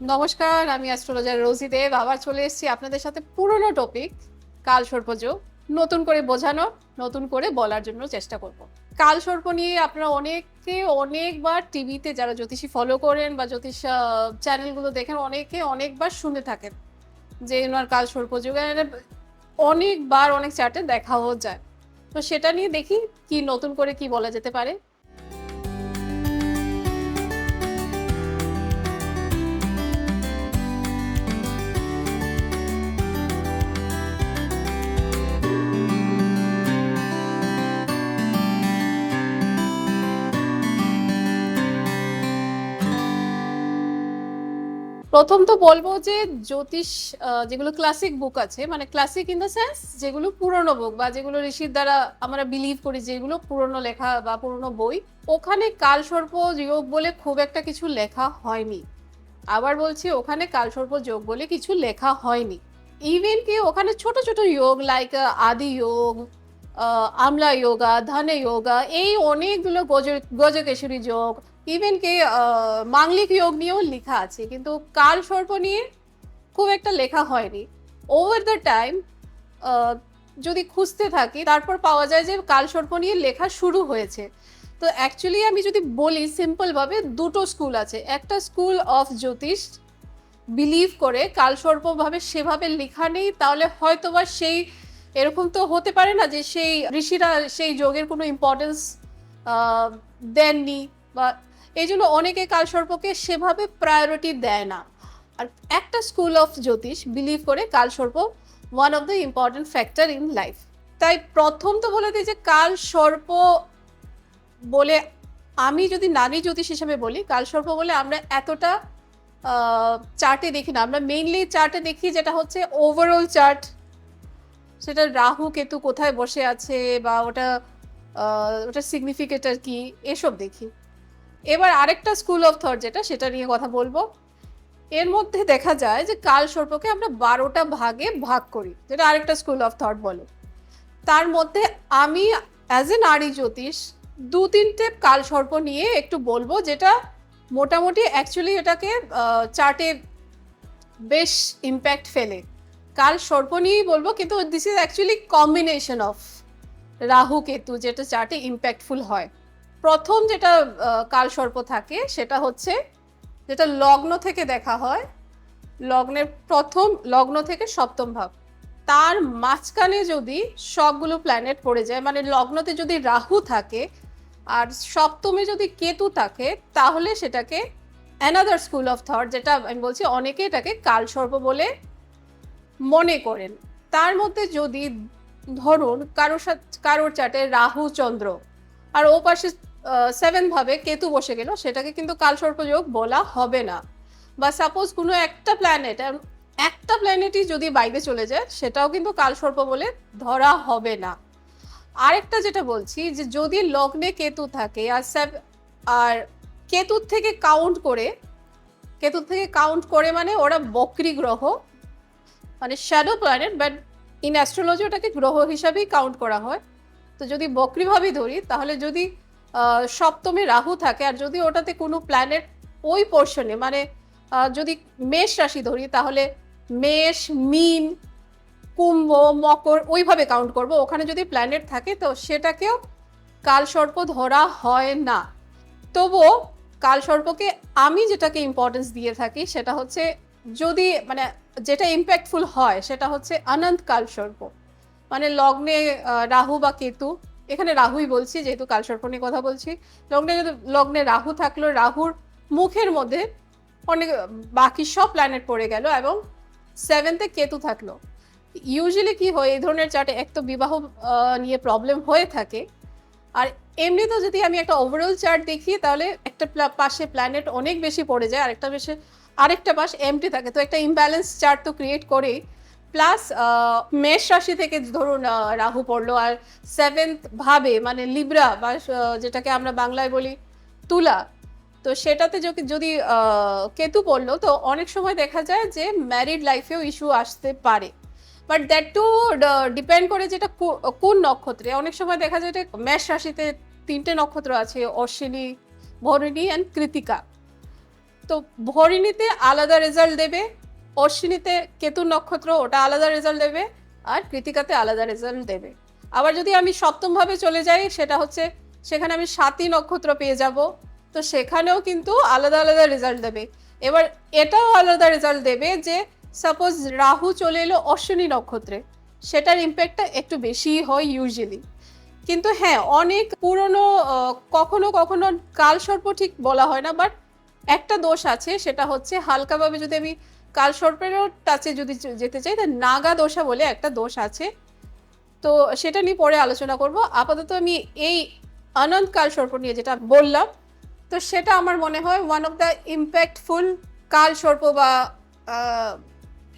নমস্কার, আমি অ্যাস্ট্রোলজার রোজি দেব। আবার চলে এসেছি আপনাদের সাথে পুরনো টপিক কালসর্পযোগ নতুন করে বোঝানো, নতুন করে বলার জন্য চেষ্টা করব। কালসর্প নিয়ে আপনারা অনেকে অনেকবার টিভিতে যারা জ্যোতিষী ফলো করেন বা জ্যোতিষ চ্যানেলগুলো দেখেন অনেকে অনেকবার শুনে থাকেন যে এনার কালসর্পযোগ অনেকবার অনেক চার্টে দেখাও যায়। তো সেটা নিয়ে দেখি কি নতুন করে কি বলা যেতে পারে। প্রথম তো বলবো যে জ্যোতিষ যেগুলো ক্লাসিক বুক আছে, মানে ক্লাসিক ইন দ্য সেন্স যেগুলো পুরনো বুক বা যেগুলো ঋষির দ্বারা আমরা বিলিভ করি, যেগুলো পুরনো লেখা বা পুরনো বই, ওখানে কালসর্প যোগ বলে খুব একটা কিছু লেখা হয়নি। আবার বলছি, ওখানে কালসর্প যোগ বলে কিছু লেখা হয়নি। ইভেন কি ওখানে ছোট ছোট যোগ লাইক আদি যোগ, আমলা যোগা, ধনে যোগা, এই অনেকগুলো গজকেশরী যোগ, ইভেন কি মাঙ্গলিক যোগ নিয়েও লেখা আছে, কিন্তু কালসর্প নিয়ে খুব একটা লেখা হয়নি। ওভার দ্য টাইম যদি খুঁজতে থাকি তারপর পাওয়া যায় যে কালসর্প নিয়ে লেখা শুরু হয়েছে। তো অ্যাকচুয়ালি আমি যদি বলি সিম্পলভাবে, দুটো স্কুল আছে। একটা স্কুল অফ জ্যোতিষ বিলিভ করে কালসর্পভাবে সেভাবে লেখা নেই, তাহলে হয়তোবা সেই এরকম তো হতে পারে না যে সেই ঋষিরা সেই যোগের কোনো ইম্পর্টেন্স দেননি, বা এই জন্য অনেকে কালসর্পকে সেভাবে প্রায়োরিটি দেয় না। আর একটা স্কুল অফ জ্যোতিষ বিলিভ করে কালসর্প one of the important factor in life. তাই প্রথম তো বলে দিই যে কালসর্প বলে, আমি যদি নারী জ্যোতিষ হিসেবে বলি, কালসর্প বলে আমরা এতটা চার্টে দেখি না। আমরা মেইনলি চার্টে দেখি যেটা হচ্ছে ওভারঅল চার্ট, সেটা রাহু কেতু কোথায় বসে আছে বা ওটা সিগনিফিকেটার কি, এসব দেখি। এবার আরেকটা স্কুল অফ থট যেটা, সেটা নিয়ে কথা বলবো। এর মধ্যে দেখা যায় যে কালসর্পকে আমরা 12টা ভাগে ভাগ করি, যেটা আরেকটা স্কুল অফ থট বলে। তার মধ্যে আমি অ্যাজ এ নারী জ্যোতিষ 2-3টে কালসর্প নিয়ে একটু বলবো, যেটা মোটামুটি অ্যাকচুয়ালি এটাকে চার্টে বেশ ইম্প্যাক্ট ফেলে। কালসর্প নিয়েই বলবো, কিন্তু this is actually combination of Rahu Ketu, যেটা চার্টে ইম্প্যাক্টফুল হয়। প্রথম যেটা কালসর্প থাকে সেটা হচ্ছে যেটা লগ্ন থেকে দেখা হয়, লগ্নের প্রথম লগ্ন থেকে সপ্তম ভাব, তার মাঝখানে যদি সবগুলো প্ল্যানেট পড়ে যায়, মানে লগ্নতে যদি রাহু থাকে আর সপ্তমে যদি কেতু থাকে, তাহলে সেটাকে অ্যানাদার স্কুল অফ থট, যেটা আমি বলছি অনেকে এটাকে কালসর্প বলে মনে করেন। তার মধ্যে যদি ধরুন কারোর চার্টে রাহু চন্দ্র আর ও পাশে 7 ভাবে কেতু বসে গেল, সেটাকে কিন্তু কালসর্প যোগ বলা হবে না। বা সাপোজ কোনো একটা প্ল্যানেটই যদি বাইরে চলে যায়, সেটাও কিন্তু কালসর্প বলে ধরা হবে না। আরেকটা যেটা বলছি, যে যদি লগ্নে কেতু থাকে আর কেতুর থেকে কাউন্ট করে মানে ওরা বক্রী গ্রহ, মানে shadow planet, but in astrology ওটাকে গ্রহ হিসাবেই কাউন্ট করা হয়। তো যদি বক্রীভাবে ধরি, তাহলে যদি সপ্তমে রাহু থাকে আর যদি ওটাতে কোনো প্ল্যানেট ওই পোর্শনে, মানে যদি মেষ রাশি ধরি, তাহলে মেষ, মীন, কুম্ভ, মকর, ওইভাবে কাউন্ট করব। ওখানে যদি প্ল্যানেট থাকে তো সেটাকেও কালসর্প ধরা হয় না। তবুও কালসর্পকে আমি যেটাকে ইম্পর্টেন্স দিয়ে থাকি সেটা হচ্ছে, যদি মানে যেটা ইম্প্যাক্টফুল হয় সেটা হচ্ছে অনন্ত কালসর্প, মানে লগ্নে রাহু বা কেতু, এখানে রাহুই বলছি যেহেতু কালসর্প নিয়ে কথা বলছি। লগ্নে রাহু থাকলো, রাহুর মুখের মধ্যে অনেক বাকি সব প্ল্যানেট পড়ে গেল এবং 7th কেতু থাকলো। ইউজুয়ালি কি হয় এই ধরনের চার্টে, এক তো বিবাহ নিয়ে প্রবলেম হয়ে থাকে, আর এমনিতেও যদি আমি একটা ওভারঅল চার্ট দেখি, তাহলে একটা পাশে প্ল্যানেট অনেক বেশি পড়ে যায়, আরেকটা পাশ এমটি থাকে, তো একটা ইমব্যালেন্স চার্ট তো ক্রিয়েট করেই। প্লাস মেষ রাশি থেকে ধরুন রাহু পড়লো আর 7th ভাবে, মানে লিব্রা বা যেটাকে আমরা বাংলায় বলি তুলা, তো সেটাতে যদি কেতু পড়লো, তো অনেক সময় দেখা যায় যে ম্যারিড লাইফেও ইস্যু আসতে পারে। বাট দ্যাট টু ডিপেন্ড করে যেটা কোন নক্ষত্রে। অনেক সময় দেখা যায় যে মেষ রাশিতে 3টে নক্ষত্র আছে, অশ্বিনী, ভরণী অ্যান্ড কৃতিকা। তো তো ভরিণীতে আলাদা রেজাল্ট দেবে, অশ্বিনীতে কেতু নক্ষত্র ওটা আলাদা রেজাল্ট দেবে, আর কৃতিকাতে আলাদা রেজাল্ট দেবে। আবার যদি আমি সপ্তম ভাবে চলে যাই, সেটা হচ্ছে সেখানে আমি স্বাতী নক্ষত্র পেয়ে যাব, তো সেখানেও কিন্তু আলাদা আলাদা রেজাল্ট দেবে। এবার এটাও আলাদা রেজাল্ট দেবে যে সাপোজ রাহু চলে এলো অশ্বিনী নক্ষত্রে, সেটার ইম্প্যাক্টটা একটু বেশিই হয় ইউজুয়ালি। কিন্তু হ্যাঁ, অনেক পুরনো কখনো কখনো কালসর্প ঠিক বলা হয় না, বাট একটা দোষ আছে, সেটা হচ্ছে হালকাভাবে যদি আমি কালসর্পেরও টাচে যদি যেতে চাই, তা নাগা দোষা বলে একটা দোষ আছে, তো সেটা নিয়ে পরে আলোচনা করব। আপাতত আমি এই অনন্ত কালসর্প নিয়ে যেটা বললাম, তো সেটা আমার মনে হয় ওয়ান অফ দ্য ইম্প্যাক্টফুল কালসর্প, বা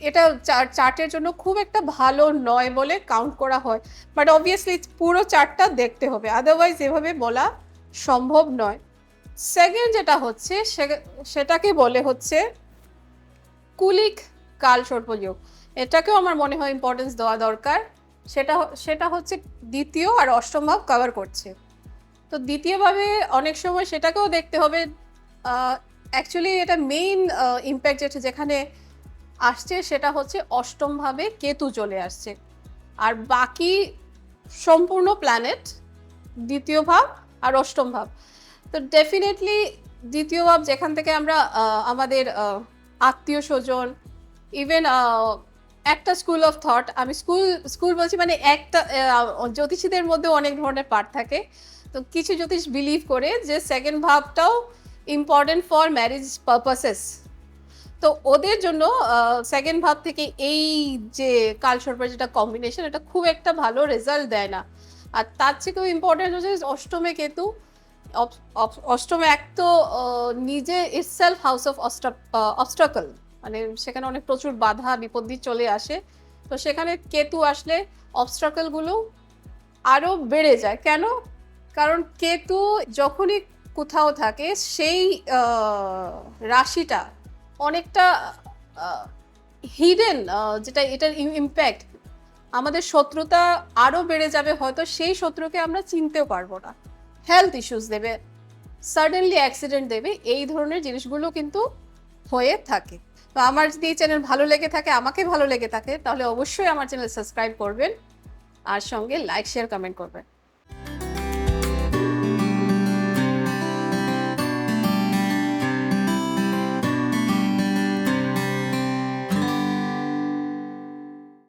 এটা চার্টের জন্য খুব একটা ভালো নয় বলে কাউন্ট করা হয়। বাট অবভিয়াসলি পুরো চার্টটা দেখতে হবে, আদারওয়াইজ এভাবে বলা সম্ভব নয়। সেকেন্ড যেটা হচ্ছে সেটাকে বলে হচ্ছে কুলিক কালসর্প যোগ। এটাকেও আমার মনে হয় ইম্পর্টেন্স দেওয়া দরকার। সেটা হচ্ছে দ্বিতীয় আর অষ্টম ভাব কভার করছে। তো দ্বিতীয়ভাবে অনেক সময় সেটাকেও দেখতে হবে। অ্যাকচুয়ালি এটা মেইন ইম্প্যাক্ট যেখানে আসছে সেটা হচ্ছে অষ্টম ভাবে কেতু চলে আসছে, আর বাকি সম্পূর্ণ প্ল্যানেট দ্বিতীয় ভাব আর অষ্টম ভাব। তো ডেফিনেটলি দ্বিতীয় ভাব যেখান থেকে আমরা আমাদের আত্মীয় স্বজন, ইভেন একটা স্কুল অফ থট, আমি স্কুল বলছি মানে একটা জ্যোতিষীদের মধ্যে অনেক ধরনের পার্ট থাকে, তো কিছু জ্যোতিষ বিলিভ করে যে সেকেন্ড ভাবটাও ইম্পর্টেন্ট ফর ম্যারেজ পারপাসেস। তো ওদের জন্য সেকেন্ড ভাব থেকে এই যে কালসর্পের যেটা কম্বিনেশন, এটা খুব একটা ভালো রেজাল্ট দেয় না। আর তার থেকেও ইম্পর্টেন্ট হচ্ছে অষ্টমে কেতু। অষ্টমে এক তো নিজে ইটসেলফ হাউস অফ অবস্টাকল, মানে সেখানে অনেক প্রচুর বাধা বিপত্তি চলে আসে, তো সেখানে কেতু আসলে অবস্টাকলগুলো আরো বেড়ে যায়। কেন? কারণ কেতু যখনই কোথাও থাকে সেই রাশিটা অনেকটা হিডেন, যেটা এটার ইম্প্যাক্ট আমাদের শত্রুতা আরো বেড়ে যাবে, হয়তো সেই শত্রুকে আমরা চিনতেও পারবো না, হেলথ ইস্যুস দেবে, সাডেনলি অ্যাক্সিডেন্ট দেবে, এই ধরনের জিনিসগুলো কিন্তু হয়ে থাকে। তো আমার যদি এই চ্যানেল ভালো লেগে থাকে, আমাকে ভালো লেগে থাকে, তাহলে অবশ্যই আমার চ্যানেল সাবস্ক্রাইব করবেন, আর সঙ্গে লাইক শেয়ার কমেন্ট করবেন।